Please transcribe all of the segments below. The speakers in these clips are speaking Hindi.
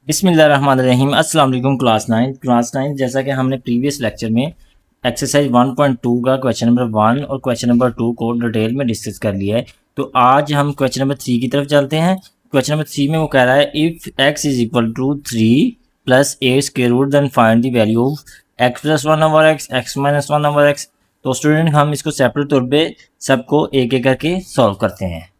बिस्मिल्लाहिर्रहमानिर्रहीम। अस्सलाम वालेकुम क्लास 9 जैसा कि हमने प्रीवियस लेक्चर में एक्सरसाइज 1.2 का क्वेश्चन नंबर 1 और क्वेश्चन नंबर 2 को डिटेल में डिस्कस कर लिया है। तो आज हम क्वेश्चन नंबर 3 की तरफ चलते हैं। क्वेश्चन नंबर 3 में वो कह रहा है if x is equal to 3 plus 8 square root then find the value of x plus 1 over x, x minus 1 over x। तो स्टूडेंट हम इसको सेपरेट तौर पे सबको एक एक करके सॉल्व करते हैं।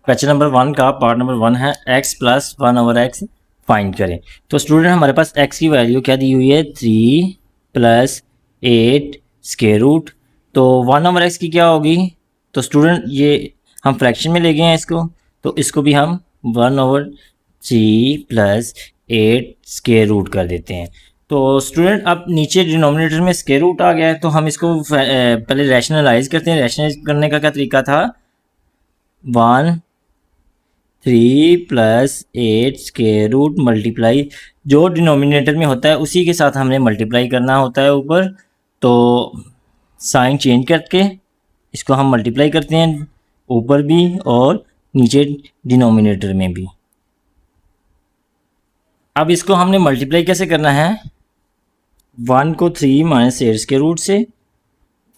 क्वेश्चन नंबर 1 का पार्ट नंबर 1 है x plus 1 over x find करें। तो स्टूडेंट हमारे पास x की वैल्यू क्या दी हुई है 3 प्लस 8 स्क्वायर रूट। तो 1 ओवर x की क्या होगी? तो स्टूडेंट ये हम फ्रैक्शन में ले गए हैं इसको, तो इसको भी हम 1 ओवर 3 प्लस 8 स्क्वायर रूट कर देते हैं। तो स्टूडेंट अब नीचे डिनोमिनेटर में स्क्वायर रूट आ गया है, तो हम इसको पहले रैशनलाइज करते हैं। रैशनलाइज करने का क्या तरीका था? 3 प्लस 8 स्क्वायर रूट मल्टीप्लाई, जो डिनोमिनेटर में होता है उसी के साथ हमने मल्टीप्लाई करना होता है ऊपर। तो साइन चेंज करके इसको हम मल्टीप्लाई करते हैं ऊपर भी और नीचे डिनोमिनेटर में भी। अब इसको हमने मल्टीप्लाई कैसे करना है? 1 को 3 माइनस 8 स्क्वायर रूट से,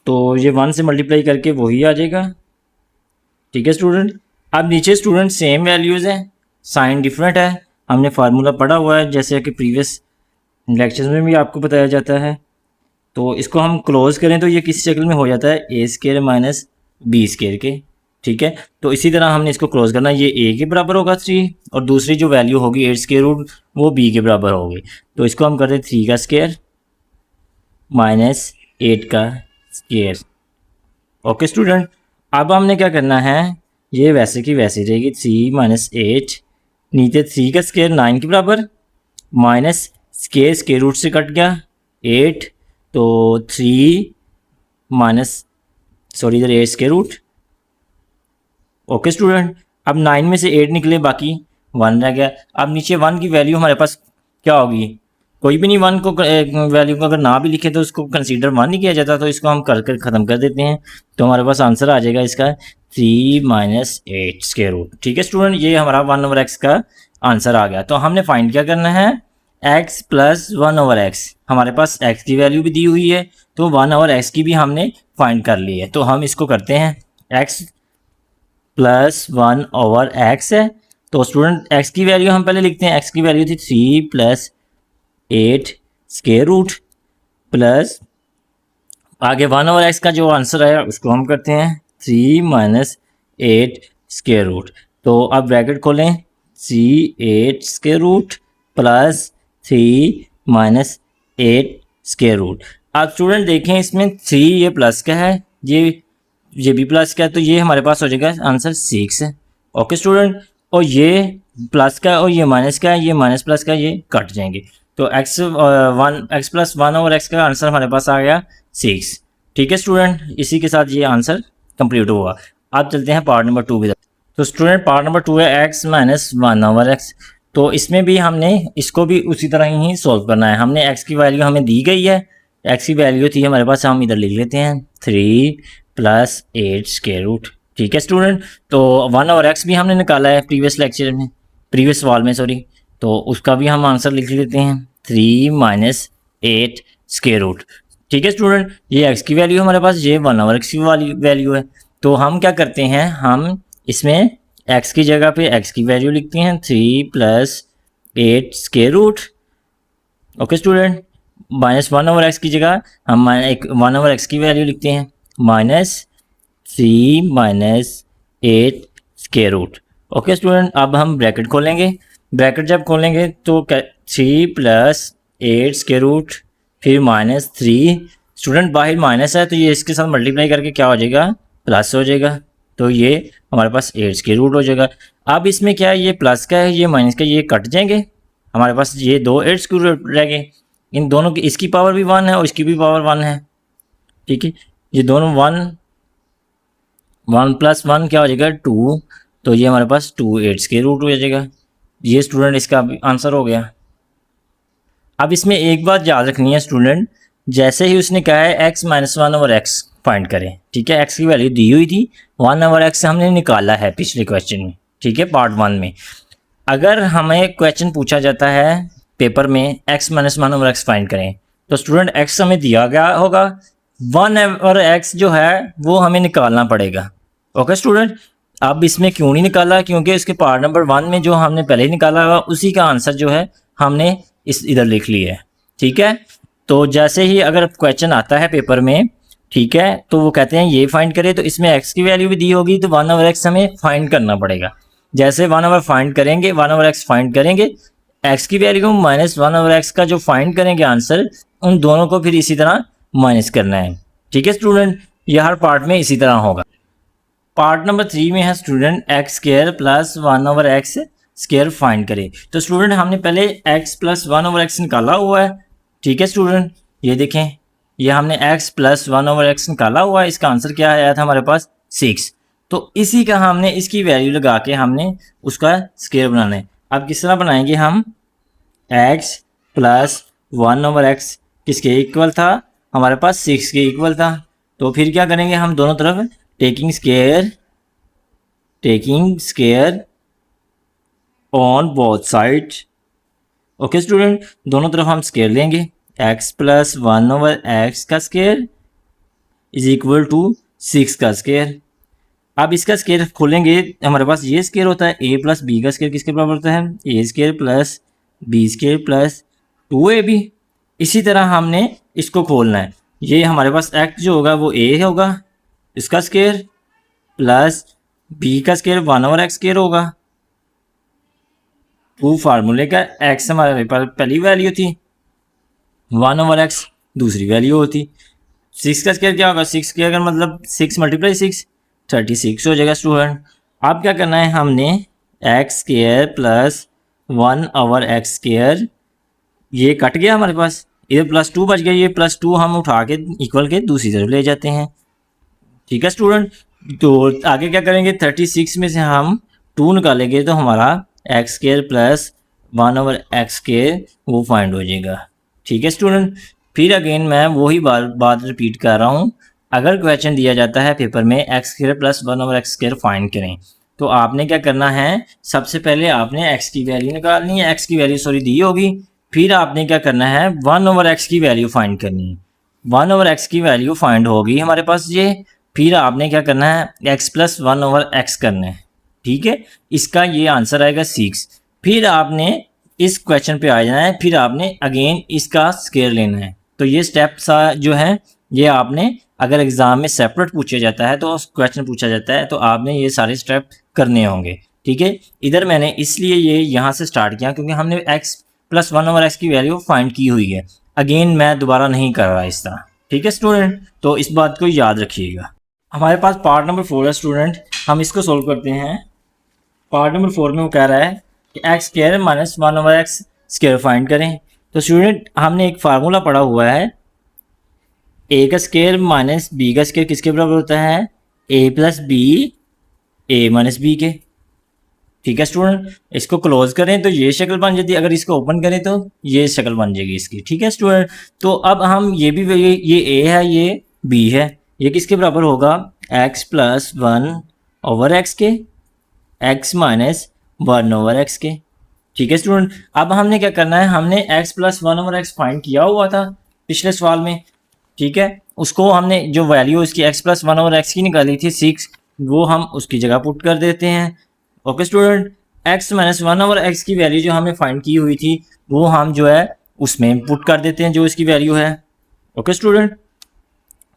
तो ये 1 से मल्टीप्लाई करके वही आ जाएगा। ठीक है स्टूडेंट। अब नीचे स्टूडेंट सेम वैल्यूज़ हैं, साइन डिफरेंट है। हमने फार्मूला पढ़ा हुआ है जैसे कि प्रीवियस लेक्चर्स में भी आपको बताया जाता है। तो इसको हम क्लोज करें तो ये किस शक्ल में हो जाता है? ए स्क्वायर माइनस बी स्क्वायर के। ठीक है, तो इसी तरह हमने इसको क्लोज करना है। ये ए के बराबर होगा 3 और दूसरी जो वैल्यू होगी 8 स्क्वायर रूट वो बी के बराबर होगी। तो इसको हम करते हैं 3 का स्क्वायर माइनस 8 का स्क्वायर। ओके स्टूडेंट, अब हमने क्या करना है, ये वैसे की वैसे रहेगी 3 माइनस 8, नीचे 3 का स्क्वायर 9 के बराबर माइनस स्क्वायर रूट से कट गया 8, तो 3 माइनस इधर 8 स्क्वायर रूट। ओके स्टूडेंट, अब 9 में से 8 निकले, बाकी 1 रह गया। अब नीचे 1 की वैल्यू हमारे पास क्या होगी? कोई भी नहीं। 1 को वैल्यू को अगर ना भी लिखे तो उसको कंसीडर 1 नहीं किया जाता, तो इसको हम कर ख़त्म कर देते हैं। तो हमारे पास आंसर आ जाएगा इसका 3 माइनस 8 स्क्वायर रूट। ठीक है स्टूडेंट, ये हमारा 1 ओवर x का आंसर आ गया। तो हमने फाइंड क्या करना है? x plus 1 over x। हमारे पास x की वैल्यू भी दी हुई है, तो 1 ओवर x की भी हमने फाइंड कर ली है। तो हम इसको करते हैं, x प्लस 1 ओवर x है। तो स्टूडेंट x की वैल्यू हम पहले लिखते हैं। x की वैल्यू थी 3 प्लस 8 स्क्वायर रूट प्लस आगे 1 ओवर x का जो आंसर आया उसको हम करते हैं 3 माइनस 8 स्क्वायर रूट। तो अब ब्रैकेट खोलें, 8 square root plus 3 minus 8 square root. अब स्टूडेंट देखें इसमें 3 ये प्लस का है, ये भी प्लस का है, तो ये हमारे पास हो जाएगा आंसर 6 है। ओके स्टूडेंट, और ये प्लस का और ये माइनस का है, ये माइनस प्लस का, ये कट जाएंगे। तो x प्लस 1 ओवर x का आंसर हमारे पास आ गया 6। ठीक है स्टूडेंट, इसी के साथ ये आंसर कंप्लीट हुआ। अब चलते हैं पार्ट नंबर 2 की तरफ। तो स्टूडेंट पार्ट नंबर 2 है x माइनस 1 ओवर x। तो इसमें भी हमने इसको भी उसी तरह ही सॉल्व करना है। हमने x की वैल्यू हमें दी गई है, x की वैल्यू थी हमारे पास, हम इधर लिख लेते हैं 3 प्लस 8 स्क्वायर रूट। ठीक है स्टूडेंट, तो 1 ओवर x भी हमने निकाला है प्रीवियस लेक्चर में, प्रीवियस सवाल में सॉरी, तो उसका भी हम आंसर लिख लेते हैं 3 माइनस 8 स्क्वायर रूट। ठीक है स्टूडेंट, ये x की वैल्यू हमारे पास, ये 1 ओवर x की वैल्यू है। तो हम क्या करते हैं, हम इसमें x की जगह पे x की वैल्यू लिखते हैं 3 plus 8 square root. Okay student, minus 1 over x की जगह हम 1 ओवर x की वैल्यू लिखते हैं minus 3 minus 8 square root. Okay student, अब हम ब्रैकेट खोलेंगे। ब्रैकेट जब खोलेंगे तो 3 प्लस 8 स्क्वायर रूट फिर माइनस 3। स्टूडेंट बाहर माइनस है तो ये इसके साथ मल्टीप्लाई करके क्या हो जाएगा? प्लस हो जाएगा। तो ये हमारे पास 8 स्क्वायर रूट हो जाएगा। अब इसमें क्या है, ये प्लस का है, ये माइनस का, ये कट जाएंगे। हमारे पास ये 2 8 स्क्वायर रूट रह गए। इन दोनों की, इसकी पावर भी 1 है और इसकी भी पावर 1 है। ठीक है, ये दोनों 1 प्लस 1 क्या हो जाएगा? 2। तो ये हमारे पास 2 8 स्क्वायर रूट हो जाएगा। ये स्टूडेंट इसका आंसर हो गया। अब इसमें एक बात याद रखनी है स्टूडेंट, जैसे ही उसने कहा है x minus 1 over x find करें। ठीक है, x की वैल्यू दी हुई थी, 1 ओवर x हमने निकाला है पिछले क्वेश्चन में। ठीक है, पार्ट 1 में। अगर हमें क्वेश्चन पूछा जाता है पेपर में x minus one over x find करें, तो स्टूडेंट x हमें दिया गया होगा, 1 ओवर x जो है वो हमें निकालना पड़ेगा। ओके स्टूडेंट, अब इसमें क्यों नहीं निकाला, क्योंकि इसके पार्ट नंबर 1 में जो हमने पहले ही निकाला हुआ उसी का आंसर जो है हमने इस इधर लिख लिया है। ठीक है, तो जैसे ही अगर क्वेश्चन आता है पेपर में, ठीक है, तो वो कहते हैं ये फाइंड करें, तो इसमें x की वैल्यू भी दी होगी, तो 1 ओवर x हमें फाइंड करना पड़ेगा। जैसे 1 ओवर फाइंड करेंगे, 1 ओवर x फाइंड करेंगे, x की वैल्यू माइनस 1 ओवर x का जो फाइंड करेंगे आंसर, उन दोनों को फिर इसी तरह माइनस करना है। ठीक है स्टूडेंट, ये हर पार्ट में इसी तरह होगा। पार्ट नंबर 3 में है student x square plus 1 over X square find करें। तो स्टूडेंट हमने पहले x प्लस 1 ओवर एक्स निकाला हुआ है। ठीक है स्टूडेंट, ये देखें, ये हमने x प्लस 1 ओवर एक्स निकाला हुआ है, इसका आंसर क्या आया था हमारे पास 6। तो इसी का हमने इसकी वैल्यू लगा के हमने उसका स्क्वायर बनाना है। अब किस तरह बनाएंगे हम, x प्लस 1 ओवर एक्स किसके इक्वल था, हमारे पास 6 के इक्वल था। तो फिर क्या करेंगे, हम दोनों तरफ taking square on both side. Okay student, दोनों तरफ हम स्क्वायर लेंगे, x प्लस 1 ओवर एक्स का स्क्वायर इज इक्वल टू 6 का स्क्वायर। अब इसका स्क्वायर खोलेंगे, हमारे पास ये स्क्वायर होता है, a प्लस बी का स्क्वायर किसके बराबर होता है, a square plus B square plus 2ab। इसी तरह हमने इसको खोलना है, ये हमारे पास x जो होगा वो a होगा, इसका स्क्वायर प्लस b का स्क्वायर 1 ओवर एक्स स्क्वायर होगा। 2 फार्मूले का x हमारे पास पहली वैल्यू थी, 1 ओवर एक्स दूसरी वैल्यू होती। 6 का स्क्वायर क्या होगा, 6 के अगर मतलब 6 मल्टीप्लाई 6 36 हो जाएगा स्टूडेंट। अब क्या करना है, हमने x square plus 1 over X square, ये कट गया हमारे पास, इधर प्लस 2 बच गया, ये प्लस 2 हम उठा के इक्वल के दूसरी तरफ ले जाते हैं। ठीक है स्टूडेंट, तो आगे क्या करेंगे, 36 में से हम 2 निकालेंगे तो हमारा x square plus 1 over X square वो फाइंड हो जाएगा। ठीक है स्टूडेंट, फिर अगेन मैं वही बात रिपीट कर रहा हूँ, अगर क्वेश्चन दिया जाता है पेपर में x square plus 1 over X square find करें, तो आपने क्या करना है, सबसे पहले आपने x की वैल्यू निकालनी है, x की वैल्यू सॉरी दी होगी, फिर आपने क्या करना है 1 ओवर एक्स की वैल्यू फाइंड करनी है। 1 ओवर एक्स की वैल्यू फाइंड होगी हमारे पास ये, फिर आपने क्या करना है x प्लस 1 ओवर एक्स करना है। ठीक है, इसका ये आंसर आएगा 6। फिर आपने इस क्वेश्चन पे आ जाना है, फिर आपने अगेन इसका स्क्वायर लेना है। तो ये स्टेप्स जो है, ये आपने अगर एग्जाम में सेपरेट पूछा जाता है, तो क्वेश्चन पूछा जाता है, तो आपने ये सारे स्टेप करने होंगे। ठीक है, इधर मैंने इसलिए ये यहाँ से स्टार्ट किया क्योंकि हमने x प्लस 1 ओवर एक्स की वैल्यू फाइंड की हुई है, अगेन मैं दोबारा नहीं कर रहा इस तरह। ठीक है स्टूडेंट, तो इस बात को याद रखिएगा। हमारे पास पार्ट नंबर 4 है स्टूडेंट, हम इसको सोल्व करते हैं। पार्ट नंबर 4 में वो कह रहा है कि x square minus 1 over X square find करें। तो स्टूडेंट हमने एक फार्मूला पढ़ा हुआ है, ए का स्क्वायर माइनस बी का स्क्वायर किसके बराबर होता है, ए प्लस बी ए माइनस बी के। ठीक है स्टूडेंट, इसको क्लोज करें तो ये शक्ल बन जाती है, अगर इसको ओपन करें तो ये शक्ल बन जाएगी इसकी। ठीक है स्टूडेंट, तो अब हम ये भी ये ए है ये बी है, ये किसके बराबर होगा, x प्लस 1 ओवर एक्स के, x माइनस 1 ओवर एक्स के। ठीक है स्टूडेंट, अब हमने क्या करना है, हमने x plus 1 over x find किया हुआ था पिछले सवाल में। ठीक है, उसको हमने जो वैल्यू इसकी x प्लस 1 ओवर एक्स की निकाली थी 6, वो हम उसकी जगह पुट कर देते हैं। Okay student, x minus 1 over x की वैल्यू जो हमने फाइंड की हुई थी वो हम जो है उसमें पुट कर देते हैं जो इसकी वैल्यू है। ओके स्टूडेंट,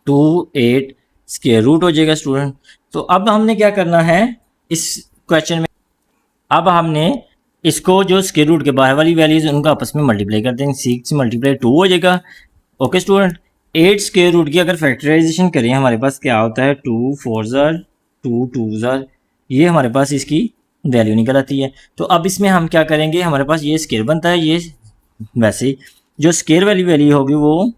2 8 स्क्वायर रूट हो जाएगा स्टूडेंट। तो अब हमने क्या करना है इस क्वेश्चन में, अब हमने इसको जो स्क्वायर रूट के बाहर वाली वैल्यूज उनको आपस में मल्टीप्लाई कर देंगे, 6 मल्टीप्लाई 2 हो जाएगा। ओके स्टूडेंट, 8 स्क्वायर रूट की अगर फैक्टराइजेशन करें हमारे पास क्या होता है, 2 4 ज़र 2 2 ज़र, ये हमारे पास इसकी वैल्यू निकल आती है। तो अब इसमें हम क्या करेंगे, हमारे पास ये स्क्वायर बनता है, ये वैसे ही जो स्क्वायर वाली वैल्यू होगी वो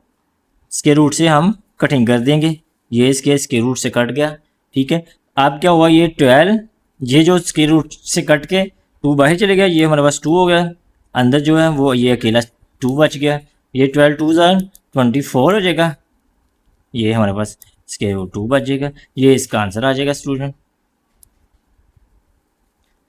स्क्वायर रूट से हम कटिंग कर देंगे, ये इसके स्क्वायर रूट से कट गया। ठीक है, अब क्या हुआ, ये 12, ये जो स्क्वायर रूट से कट के 2 बाहर चले गया, ये हमारे पास 2 हो गया, अंदर जो है वो ये अकेला 2 बच गया, ये 12 2 ज़र 24 हो जाएगा, ये हमारे पास स्क्वायर रूट 2 बच जाएगा, ये इसका आंसर आ जाएगा स्टूडेंट।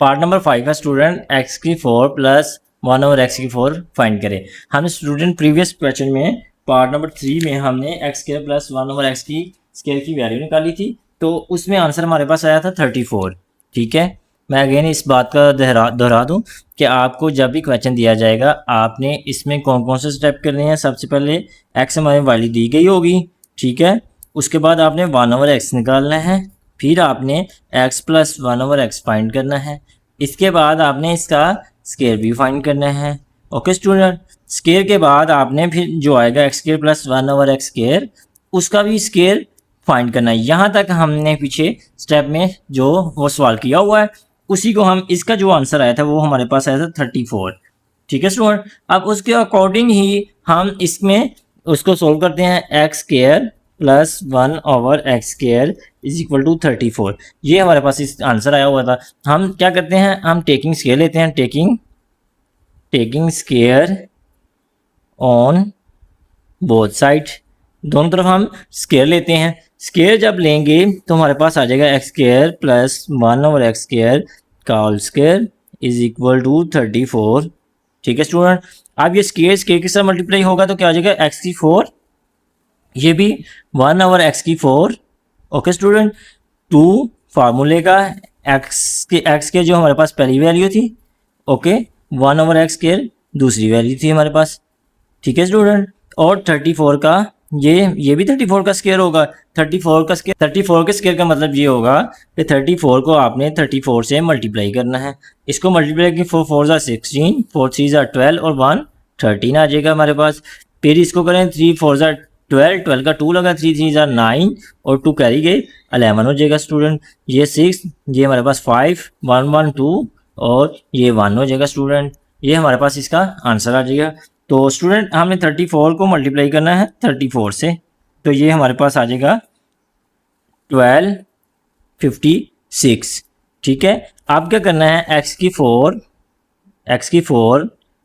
पार्ट नंबर 5 है स्टूडेंट एक्स की 4 प्लस 1 ओवर एक्स की 4 फाइंड करें। हमने स्टूडेंट प्रीवियस क्वेश्चन में पार्ट नंबर 3 में हमने x square plus 1 over x की स्क्वायर की वैल्यू निकाली थी, तो उसमें आंसर हमारे पास आया था 34। ठीक है, मैं अगेन इस बात का दोहरा दूं कि आपको जब भी क्वेश्चन दिया जाएगा आपने इसमें कौन कौन से स्टेप करने हैं। सबसे पहले एक्स हमारी वैल्यू दी गई होगी, ठीक है, उसके बाद आपने 1 ओवर एक्स निकालना है, फिर आपने x plus 1 over x find करना है, इसके बाद आपने इसका स्केयर भी फाइंड करना है। ओके स्टूडेंट, स्केयर के बाद आपने फिर जो आएगा x square plus 1 over x square, उसका भी स्केयर फाइंड करना है। यहाँ तक हमने पीछे स्टेप में जो वो सवाल किया हुआ है उसी को हम, इसका जो आंसर आया था वो हमारे पास आया था 34। ठीक है स्टूडेंट, अब उसके अकॉर्डिंग ही हम इसमें उसको सोल्व करते हैं। X square plus 1 over x square is equal to 34, ये हमारे पास इस आंसर आया हुआ था। हम क्या करते हैं, हम टेकिंग स्केयर लेते हैं, taking square on both side, दोनों तरफ हम स्केयर लेते हैं। स्केयर जब लेंगे तो हमारे पास आ जाएगा X square plus 1 over x square का whole square is equal to 34। ठीक है स्टूडेंट, अब ये स्केयर स्केयर के साथ मल्टीप्लाई होगा तो क्या आ जाएगा एक्स की 4, ये भी 1 ओवर एक्स की 4। ओके स्टूडेंट, 2 फार्मूले का एक्स के जो हमारे पास पहली वैल्यू थी, ओके, 1 ओवर एक्स स्केयर दूसरी वैल्यू थी हमारे पास। ठीक है स्टूडेंट, और 34 का ये भी 34 का स्केयर होगा। 34 के स्केयर का मतलब ये होगा कि 34 को आपने 34 से मल्टीप्लाई करना है। इसको मल्टीप्लाई की 4 4 ज़ा 16, 4 3 ज़ा 12 और 1 13 आ जाएगा हमारे पास। फिर इसको करें 3 4 ज़ा 12, 12 का 2 लगा, 3 3 ज़ा 9 और 2 कैरी गए 11 हो जाएगा स्टूडेंट। ये 6, ये हमारे पास 5 1 1 2 और ये 1 हो जाएगा स्टूडेंट। ये हमारे पास इसका आंसर आ जाएगा। तो स्टूडेंट हमने 34 को मल्टीप्लाई करना है 34 से, तो ये हमारे पास आ जाएगा 1256। ठीक है, अब क्या करना है, x की 4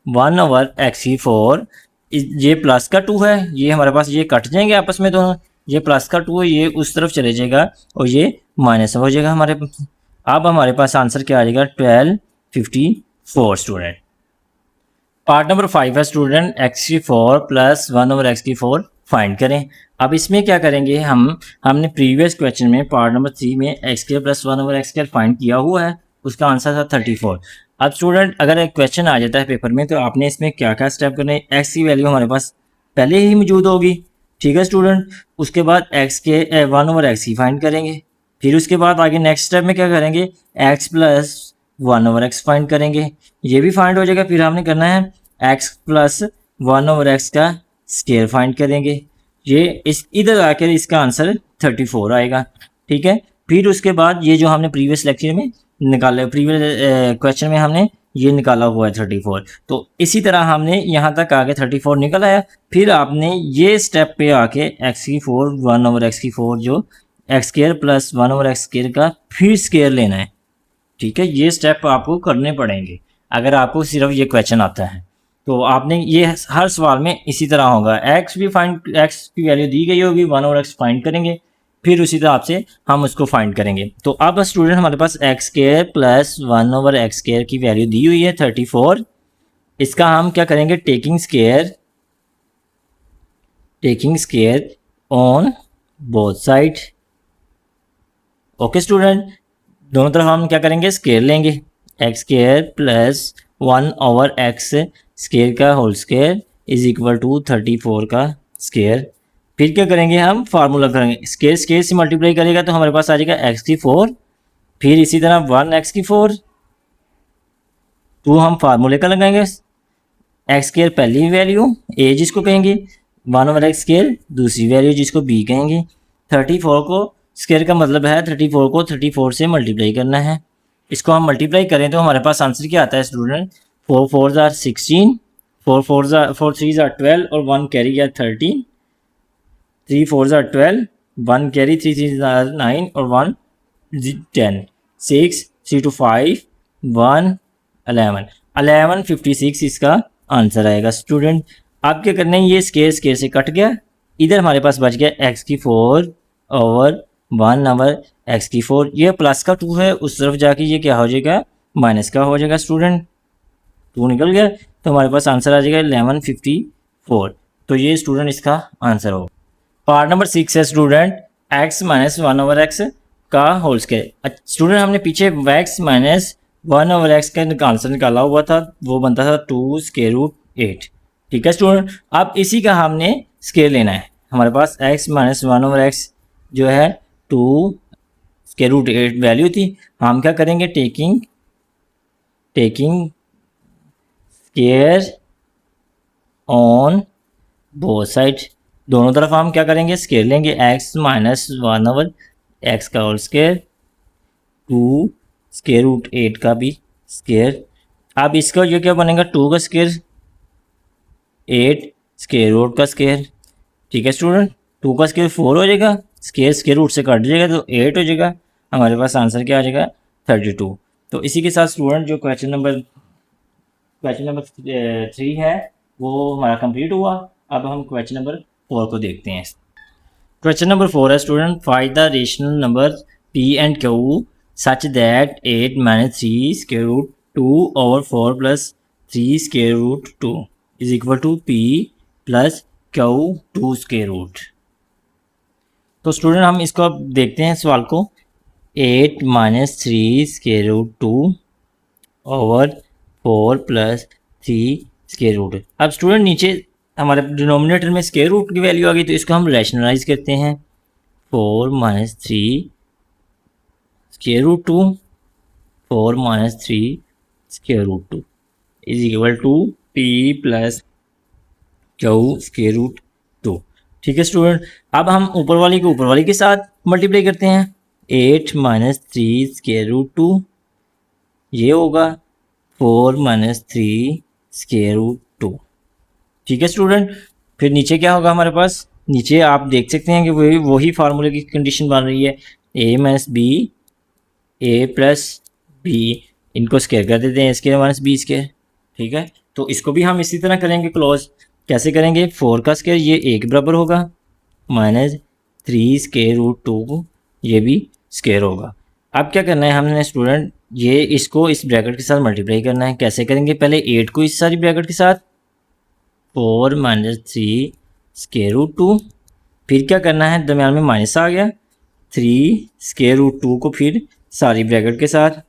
1 ओवर x की 4, ये प्लस का 2 है, ये हमारे पास ये कट जाएंगे आपस में दोनों, ये प्लस का 2 है ये उस तरफ चले जाएगा और ये माइनस हो जाएगा हमारे पास। अब हमारे पास आंसर क्या आ जाएगा 1254 स्टूडेंट। पार्ट नंबर 5 है स्टूडेंट एक्स की 4 प्लस 1 ओवर एक्स की 4 फाइंड करें। अब इसमें क्या करेंगे, हमने प्रीवियस क्वेश्चन में पार्ट नंबर 3 में x square plus 1 over X square find किया हुआ है, उसका आंसर था 34। अब स्टूडेंट अगर एक क्वेश्चन आ जाता है पेपर में तो आपने इसमें क्या क्या स्टेप करने, एक्स की वैल्यू हमारे पास पहले ही मौजूद होगी। ठीक है स्टूडेंट, उसके बाद एक्स के 1 ओवर एक्स की फाइंड करेंगे, फिर उसके बाद आगे नेक्स्ट स्टेप में क्या करेंगे, x plus 1 over x find करेंगे, ये भी फाइंड हो जाएगा। फिर हमने करना है एक्स प्लस 1 ओवर एक्स का स्क्वायर फाइंड करेंगे, ये इस इधर आकर इसका आंसर 34 आएगा। ठीक है, फिर उसके बाद ये जो हमने प्रीवियस लेक्चर में निकाला, प्रीवियस क्वेश्चन में हमने ये निकाला हुआ है 34, तो इसी तरह हमने यहाँ तक आके 34 निकल आया। फिर आपने ये स्टेप पे आके एक्स की 4 1 ओवर एक्स की 4 जो x square plus 1 over X square का फिर स्क्वायर लेना है। ठीक है, ये स्टेप आपको करने पड़ेंगे अगर आपको सिर्फ ये क्वेश्चन आता है। तो आपने ये हर सवाल में इसी तरह होगा, एक्स की वैल्यू दी गई होगी, 1 ओवर एक्स फाइंड करेंगे, फिर उसी तरह से हम उसको फाइंड करेंगे। तो अब स्टूडेंट हमारे पास X square plus 1 over X square की वैल्यू दी हुई है 34, इसका हम क्या करेंगे, taking square on both side. Okay student, दोनों तरफ हम क्या करेंगे, स्क्वायर लेंगे, X square plus 1 over X square का whole square is equal to 34 का स्क्वायर। फिर क्या करेंगे, हम फार्मूला करेंगे, स्क्वायर से मल्टीप्लाई करेगा तो हमारे पास आ जाएगा एक्स की 4, फिर इसी तरह 1 एक्स की 4, 2 हम फार्मूले का लगाएंगे, एक्स स्क्वायर पहली वैल्यू ए जिसको कहेंगे, 1 ओवर एक्स स्क्वायर दूसरी वैल्यू जिसको बी कहेंगे। 34 को स्क्वायर का मतलब है 34 को 34 से मल्टीप्लाई करना है, इसको हम मल्टीप्लाई करें तो हमारे पास आंसर क्या आता है स्टूडेंट, 4 4 ज़ा 16, 4 3 ज़ा 12 और 1 कैरी गया 13, 3 4 ज़ा 12, 1 कैरी 3 3 ज़ा 9 और 1 10, 6 3 2 5 1 11 56 इसका आंसर आएगा स्टूडेंट। आप क्या करना है, ये स्केयर से कट गया, इधर हमारे पास बच गया एक्स की 4 ओवर 1 ओवर एक्स की 4, ये प्लस का 2 है, उस तरफ जाके ये क्या हो जाएगा माइनस का हो जाएगा स्टूडेंट, 2 निकल गया, तो हमारे पास आंसर आ जाएगा 1154। तो ये स्टूडेंट इसका आंसर होगा। पार्ट नंबर 6 है स्टूडेंट x माइनस 1/x का होल स्क्वायर। स्टूडेंट हमने पीछे x माइनस 1/x का आंसर निकाला हुआ था, वो बनता था 2 स्क्वायर रूट 8। ठीक है स्टूडेंट, अब इसी का हमने स्क्वायर लेना है। हमारे पास x माइनस 1/x जो है 2 स्क्वायर रूट 8 वैल्यू थी, हम क्या करेंगे, taking square on both side, दोनों तरफ हम क्या करेंगे, स्क्वायर लेंगे। x माइनस 1/x का होल स्क्वायर, 2 स्क्वायर रूट 8 का भी स्क्वायर। अब इसका ये क्या बनेगा, 2 का स्क्वायर 8 स्क्वायर रूट का स्क्वायर। ठीक है स्टूडेंट, 2 का स्क्वायर 4 हो जाएगा, स्क्वायर रूट से कट जाएगा तो 8 हो जाएगा। हमारे पास आंसर क्या आ जाएगा, 32। तो इसी के साथ स्टूडेंट जो क्वेश्चन नंबर 3 है वो हमारा कंप्लीट हुआ। अब हम क्वेश्चन नंबर 4 को देखते हैं। क्वेश्चन नंबर 4 है student, find the rational number p and q such that 8 minus 3 square root 2 over 4 plus 3 square root 2 is equal to p plus q 2 square root. तो स्टूडेंट हम इसको अब देखते हैं सवाल को। 8 minus 3 square root 2 over 4 plus 3 square root. अब स्टूडेंट नीचे हमारे डिनोमिनेटर में स्क्वायर रूट की वैल्यू आ गई, तो इसको हम रैशनलाइज करते हैं। 4 minus 3 square root 2, 4 minus 3 square root 2 is equal to p plus Q square root 2। ठीक है स्टूडेंट, अब हम ऊपर वाली को ऊपर वाली के साथ मल्टीप्लाई करते हैं। 8 माइनस 3 स्क्वायर रूट 2 ये होगा 4 माइनस 3 स्क्वायर रूट 2। ठीक है स्टूडेंट, फिर नीचे क्या होगा हमारे पास, नीचे आप देख सकते हैं कि वही फार्मूले की कंडीशन बन रही है। a minus B, A plus B, इनको स्क्वायर कर देते हैं, स्क्वायर माइनस बी स्क्वायर। ठीक है, तो इसको भी हम इसी तरह करेंगे क्लोज। कैसे करेंगे, 4 का स्क्वायर ये 1 बराबर होगा, माइनस 3 स्क्वायर रूट 2 ये भी स्क्वायर होगा। अब क्या करना है हमने स्टूडेंट, ये इसको इस ब्रैकेट के साथ मल्टीप्लाई करना है। कैसे करेंगे, पहले 8 को इस सारी ब्रैकेट के साथ, 4 माइनस 3 स्क्वायर रूट 2, फिर क्या करना है, दरम्यान में माइनस आ गया, 3 स्क्वायर रूट 2 को फिर सारी ब्रैकेट के साथ।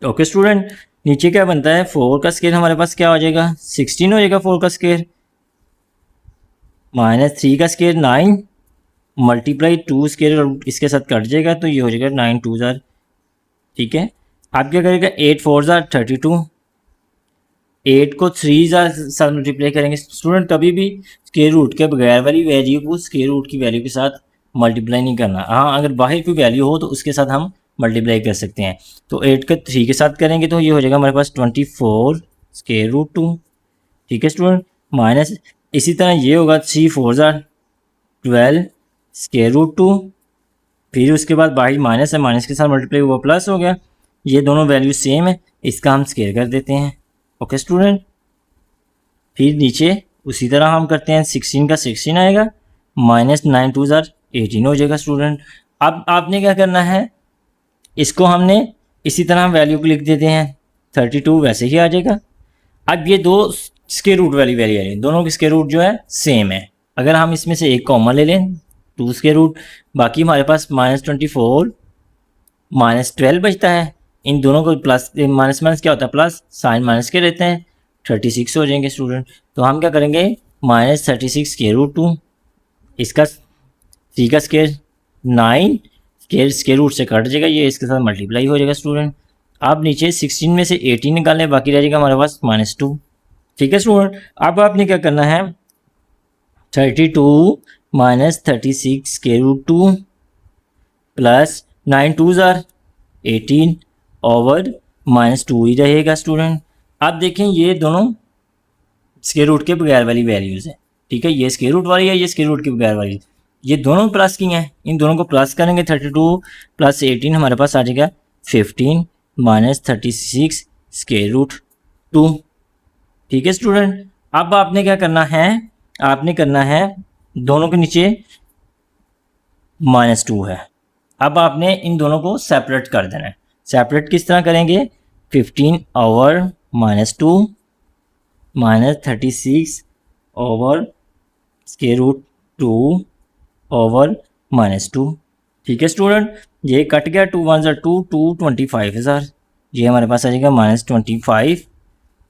ओके स्टूडेंट, नीचे क्या बनता है, 4 का स्क्वायर हमारे पास क्या हो जाएगा, 16 हो जाएगा 4 का स्क्वायर, माइनस 3 का स्क्वायर 9 मल्टीप्लाई 2 स्क्वायर इसके साथ कट जाएगा, तो ये हो जाएगा 9 2 जार। ठीक है, आप क्या करेगा, 8 4 जार 32, 8 को 3 जार साथ मल्टीप्लाई करेंगे। स्टूडेंट कभी भी स्क्वायर रूट के बगैर वाली वैल्यू को स्क्वायर रूट की वैल्यू के साथ मल्टीप्लाई नहीं करना। हाँ, अगर बाहर कोई वैल्यू हो तो उसके साथ हम मल्टीप्लाई कर सकते हैं। तो 8 का 3 के साथ करेंगे तो ये हो जाएगा हमारे पास 24 स्क्वायर रूट 2। ठीक है स्टूडेंट, माइनस इसी तरह ये होगा 3 4 जार 12 स्क्वायर रूट 2, फिर उसके बाद बाहर माइनस है, माइनस के साथ मल्टीप्लाई हुआ प्लस हो गया, ये दोनों वैल्यू सेम है, इसका हम स्क्वायर कर देते हैं। ओके स्टूडेंट, फिर नीचे उसी तरह हम करते हैं, 16 का 16 आएगा, माइनस 9 2 जार 18 हो जाएगा स्टूडेंट। अब आपने क्या करना है, इसको हमने इसी तरह वैल्यू को लिख देते हैं, 32 वैसे ही आ जाएगा। अब ये दो स्क्वायर रूट वाली वैल्यू है, दोनों के स्क्वायर रूट जो है सेम है। अगर हम इसमें से एक कॉमन ले लें, 2 स्क्वायर रूट, बाकी हमारे पास माइनस 24 माइनस 12 बचता है। इन दोनों को प्लस माइनस माइनस क्या होता है, प्लस साइन माइनस के रहते हैं, 36 हो जाएंगे स्टूडेंट। तो हम क्या करेंगे, माइनस 36 स्क्वायर रूट 2, इसका 3 का स्क्वायर 9 स्क्वायर रूट से कट जाएगा, ये इसके साथ मल्टीप्लाई हो जाएगा स्टूडेंट। अब नीचे 16 में से 18 निकालें, बाकी रह जाएगा हमारे पास -2। ठीक है स्टूडेंट, अब आपने क्या करना है, 32 माइनस 36 स्क्वायर रूट 2 प्लस 9 2 जार 18 ओवर -2 ही रहेगा स्टूडेंट। अब देखें ये दोनों स्क्वायर रूट के बगैर वाली वैल्यूज़ है। ठीक है, ये स्क्वायर रूट वाली है, ये स्क्वायर रूट के बगैर वाली, ये दोनों प्लस की हैं, इन दोनों को प्लस करेंगे, 32 प्लस 18 हमारे पास आ जाएगा 15 माइनस 36 स्क्वायर रूट 2। ठीक है स्टूडेंट, अब आपने क्या करना है, आपने करना है दोनों के नीचे -2 है, अब आपने इन दोनों को सेपरेट कर देना है। सेपरेट किस तरह करेंगे, 15/-2 -36/2/-2 ठीक है स्टूडेंट। ये कट गया, 2 1 2, 225,000, ये हमारे पास आ जाएगा -25।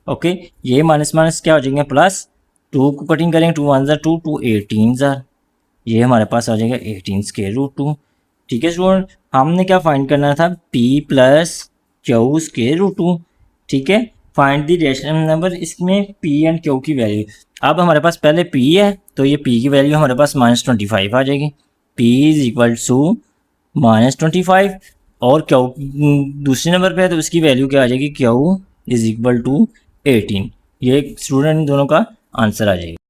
ओके, ये माइनस माइनस क्या हो जाएंगे प्लस, 2 को कटिंग करेंगे, 2 1 2, 2 18,000, ये हमारे पास आ जाएगा 18√2। ठीक है स्टूडेंट, हमने क्या फाइंड करना था, p प्लस Q√2। ठीक है, फाइंड द रेशनल नंबर, इसमें p एंड q की वैल्यू। अब हमारे पास पहले p है, तो ये p की वैल्यू हमारे पास -25 आ जाएगी, p = -25, और q दूसरे नंबर पे है तो उसकी वैल्यू क्या आ जाएगी, q = 18। ये स्टूडेंट दोनों का आंसर आ जाएगा।